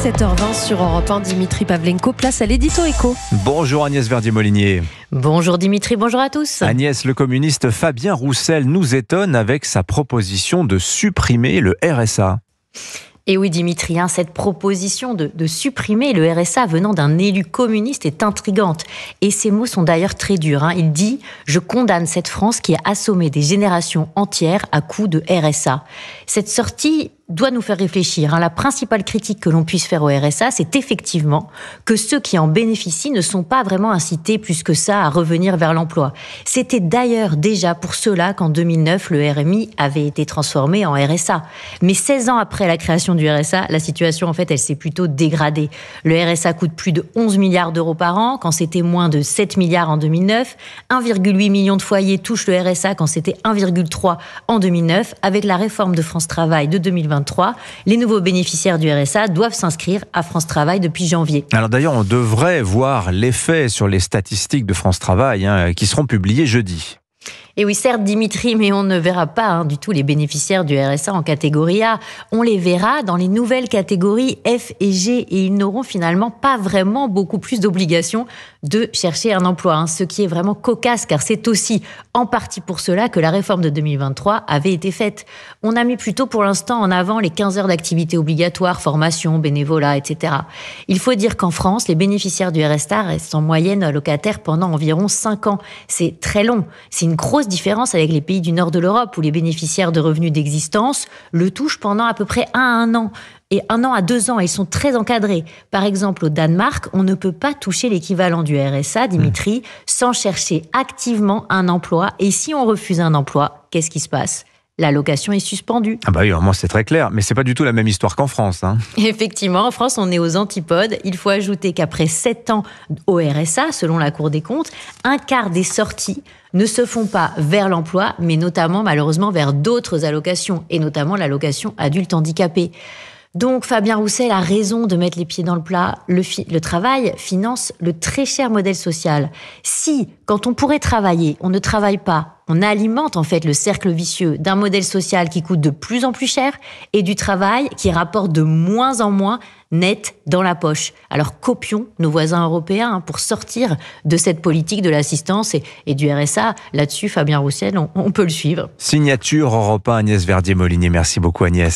7h20 sur Europe 1, Dimitri Pavlenko, place à l'édito éco. Bonjour Agnès Verdier-Molinier. Bonjour Dimitri, bonjour à tous. Agnès, le communiste Fabien Roussel nous étonne avec sa proposition de supprimer le RSA. Et oui Dimitri, cette proposition de supprimer le RSA venant d'un élu communiste est intrigante. Et ces mots sont d'ailleurs très durs. Il dit « Je condamne cette France qui a assommé des générations entières à coups de RSA ». Cette sortie doit nous faire réfléchir. La principale critique que l'on puisse faire au RSA, c'est effectivement que ceux qui en bénéficient ne sont pas vraiment incités plus que ça à revenir vers l'emploi. C'était d'ailleurs déjà pour cela qu'en 2009, le RMI avait été transformé en RSA. Mais 16 ans après la création du RSA, la situation, en fait, elle s'est plutôt dégradée. Le RSA coûte plus de 11 milliards d'euros par an, quand c'était moins de 7 milliards en 2009. 1,8 million de foyers touchent le RSA quand c'était 1,3 en 2009. Avec la réforme de France Travail de 2023, les nouveaux bénéficiaires du RSA doivent s'inscrire à France Travail depuis janvier. Alors d'ailleurs, on devrait voir l'effet sur les statistiques de France Travail qui seront publiées jeudi. Et oui, certes, Dimitri, mais on ne verra pas du tout les bénéficiaires du RSA en catégorie A. On les verra dans les nouvelles catégories F et G et ils n'auront finalement pas vraiment beaucoup plus d'obligations de chercher un emploi. Ce qui est vraiment cocasse, car c'est aussi en partie pour cela que la réforme de 2023 avait été faite. On a mis plutôt pour l'instant en avant les 15 heures d'activité obligatoire, formation, bénévolat, etc. Il faut dire qu'en France, les bénéficiaires du RSA restent en moyenne locataires pendant environ 5 ans. C'est très long. C'est une grosse différence avec les pays du nord de l'Europe où les bénéficiaires de revenus d'existence le touchent pendant à peu près 1 an. Et 1 an à 2 ans, ils sont très encadrés. Par exemple, au Danemark, on ne peut pas toucher l'équivalent du RSA, Dimitri, sans chercher activement un emploi. Et si on refuse un emploi, qu'est-ce qui se passe ? L'allocation est suspendue. Ah bah oui, moi c'est très clair, mais c'est pas du tout la même histoire qu'en France. Effectivement, en France, on est aux antipodes. Il faut ajouter qu'après 7 ans au RSA, selon la Cour des comptes, 1/4 des sorties ne se font pas vers l'emploi, mais notamment, malheureusement, vers d'autres allocations, et notamment l'allocation adulte handicapé. Donc Fabien Roussel a raison de mettre les pieds dans le plat. Le travail finance le très cher modèle social. Si, quand on pourrait travailler, on ne travaille pas, on alimente en fait le cercle vicieux d'un modèle social qui coûte de plus en plus cher et du travail qui rapporte de moins en moins net dans la poche. Alors copions nos voisins européens pour sortir de cette politique de l'assistance et du RSA. Là-dessus, Fabien Roussel, on peut le suivre. Signature Europe 1, Agnès Verdier-Molinier. Merci beaucoup Agnès.